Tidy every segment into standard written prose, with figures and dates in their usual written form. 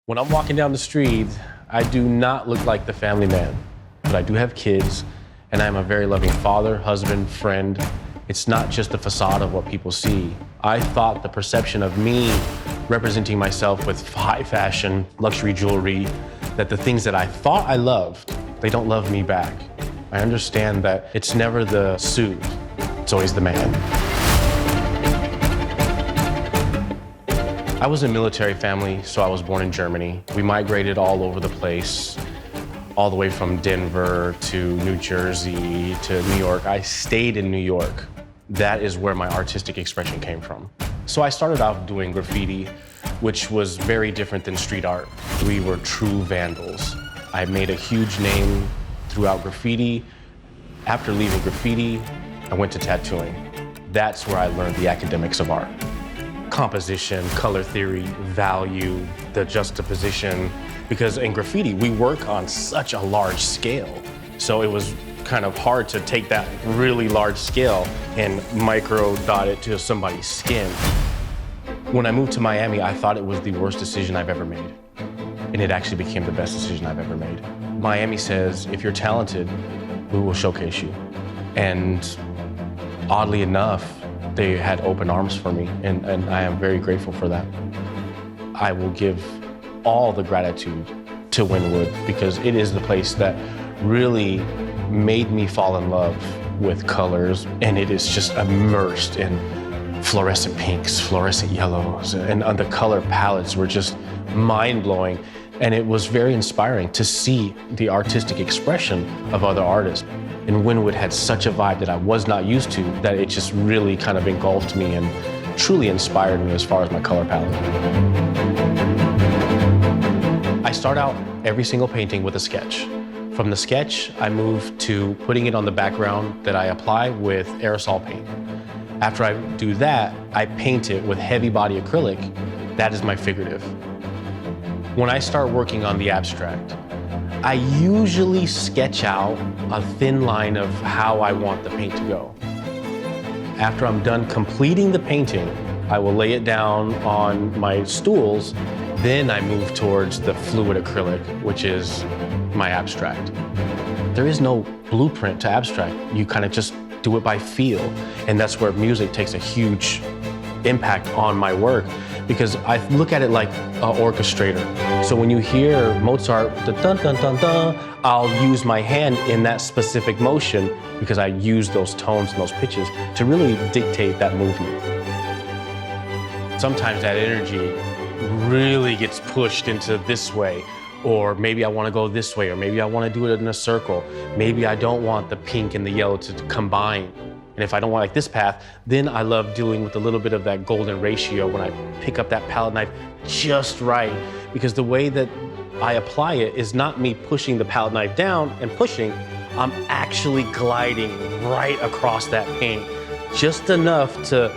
When I'm walking down the street, I do not look like the family man, but I do have kids, and I'm a very loving father, husband, friend. It's not just the facade of what people see. I thought the perception of me representing myself with high fashion, luxury jewelry, that the things that I thought I loved, they don't love me back. I understand that it's never the suit, it's always the man. I was a military family, so I was born in Germany. We migrated all over the place, all the way from Denver to New Jersey to New York. I stayed in New York. That is where my artistic expression came from. So I started out doing graffiti, which was very different than street art. We were true vandals. I made a huge name throughout graffiti. After leaving graffiti, I went to tattooing. That's where I learned the academics of art. Composition, color theory, value, the juxtaposition. Because in graffiti, we work on such a large scale. So it was kind of hard to take that really large scale and micro dot it to somebody's skin. When I moved to Miami, I thought it was the worst decision I've ever made. And it actually became the best decision I've ever made. Miami says, if you're talented, we will showcase you. And oddly enough, they had open arms for me, and I am very grateful for that. I will give all the gratitude to Wynwood because it is the place that really made me fall in love with colors, and it is just immersed in fluorescent pinks, fluorescent yellows, and the color palettes were just mind-blowing. And it was very inspiring to see the artistic expression of other artists. And Wynwood had such a vibe that I was not used to, that it just really kind of engulfed me and truly inspired me as far as my color palette. I start out every single painting with a sketch. From the sketch, I move to putting it on the background that I apply with aerosol paint. After I do that, I paint it with heavy body acrylic. That is my figurative. When I start working on the abstract, I usually sketch out a thin line of how I want the paint to go. After I'm done completing the painting, I will lay it down on my stools. Then I move towards the fluid acrylic, which is my abstract. There is no blueprint to abstract. You kind of just do it by feel. And that's where music takes a huge impact on my work, because I look at it like an orchestrator. So when you hear Mozart, the dun dun dun dun, I'll use my hand in that specific motion because I use those tones and those pitches to really dictate that movement. Sometimes that energy really gets pushed into this way, or maybe I want to go this way, or maybe I want to do it in a circle. Maybe I don't want the pink and the yellow to combine. And if I don't want like this path, then I love dealing with a little bit of that golden ratio when I pick up that palette knife just right. Because the way that I apply it is not me pushing the palette knife down and pushing, I'm actually gliding right across that paint, just enough to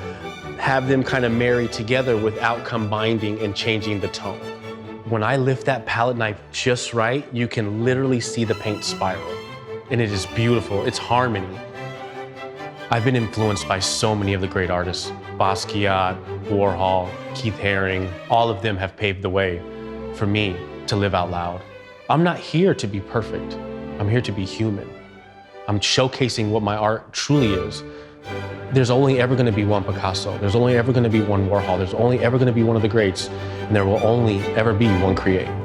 have them kind of marry together without combining and changing the tone. When I lift that palette knife just right, you can literally see the paint spiral. And it is beautiful, it's harmony. I've been influenced by so many of the great artists. Basquiat, Warhol, Keith Haring, all of them have paved the way for me to live out loud. I'm not here to be perfect. I'm here to be human. I'm showcasing what my art truly is. There's only ever gonna be one Picasso. There's only ever gonna be one Warhol. There's only ever gonna be one of the greats. And there will only ever be one KRE8.